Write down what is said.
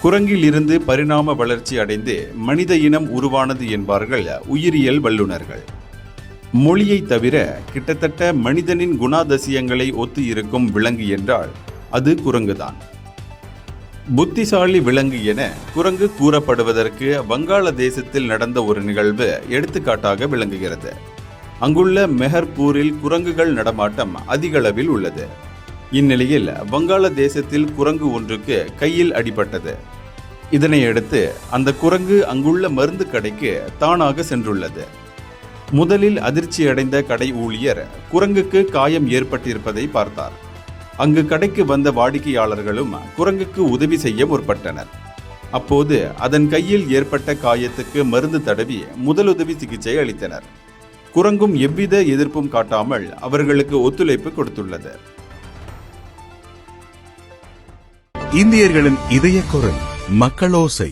குரங்கில் இருந்து பரிணாம வளர்ச்சி அடைந்து மனித இனம் உருவானது என்பார்கள் உயிரியல் வல்லுநர்கள். மொழியை தவிர கிட்டத்தட்ட மனிதனின் குணாதிசயங்களை ஒத்து இருக்கும் விலங்கு என்றால் அது குரங்குதான். புத்திசாலி விலங்கு என குரங்கு கூறப்படுவதற்கு வங்காளதேசத்தில் நடந்த ஒரு நிகழ்வு எடுத்துக்காட்டாக விளங்குகிறது. அங்குள்ள மெஹர்பூரில் குரங்குகள் நடமாட்டம் அதிகளவில் உள்ளது. இந்நிலையில் வங்காளதேசத்தில் குரங்கு ஒன்றுக்கு கையில் அடிபட்டது. இதனையடுத்து அந்த குரங்கு அங்குள்ள மருந்து கடைக்கு தானாக சென்றுள்ளது. முதலில் அதிர்ச்சியடைந்த கடை ஊழியர் குரங்குக்கு காயம் ஏற்பட்டிருப்பதை பார்த்தார். அங்கு கடைக்கு வந்த வாடிக்கையாளர்களும் குரங்குக்கு உதவி செய்ய முற்பட்டனர். அப்போது அதன் கையில் ஏற்பட்ட காயத்துக்கு மருந்து தடவி முதலுதவி சிகிச்சை அளித்தனர். குரங்கும் எவ்வித எதிர்ப்பும் காட்டாமல் அவர்களுக்கு ஒத்துழைப்பு கொடுத்துள்ளது. இந்தியர்களின் இதய குரல் மக்களோசை.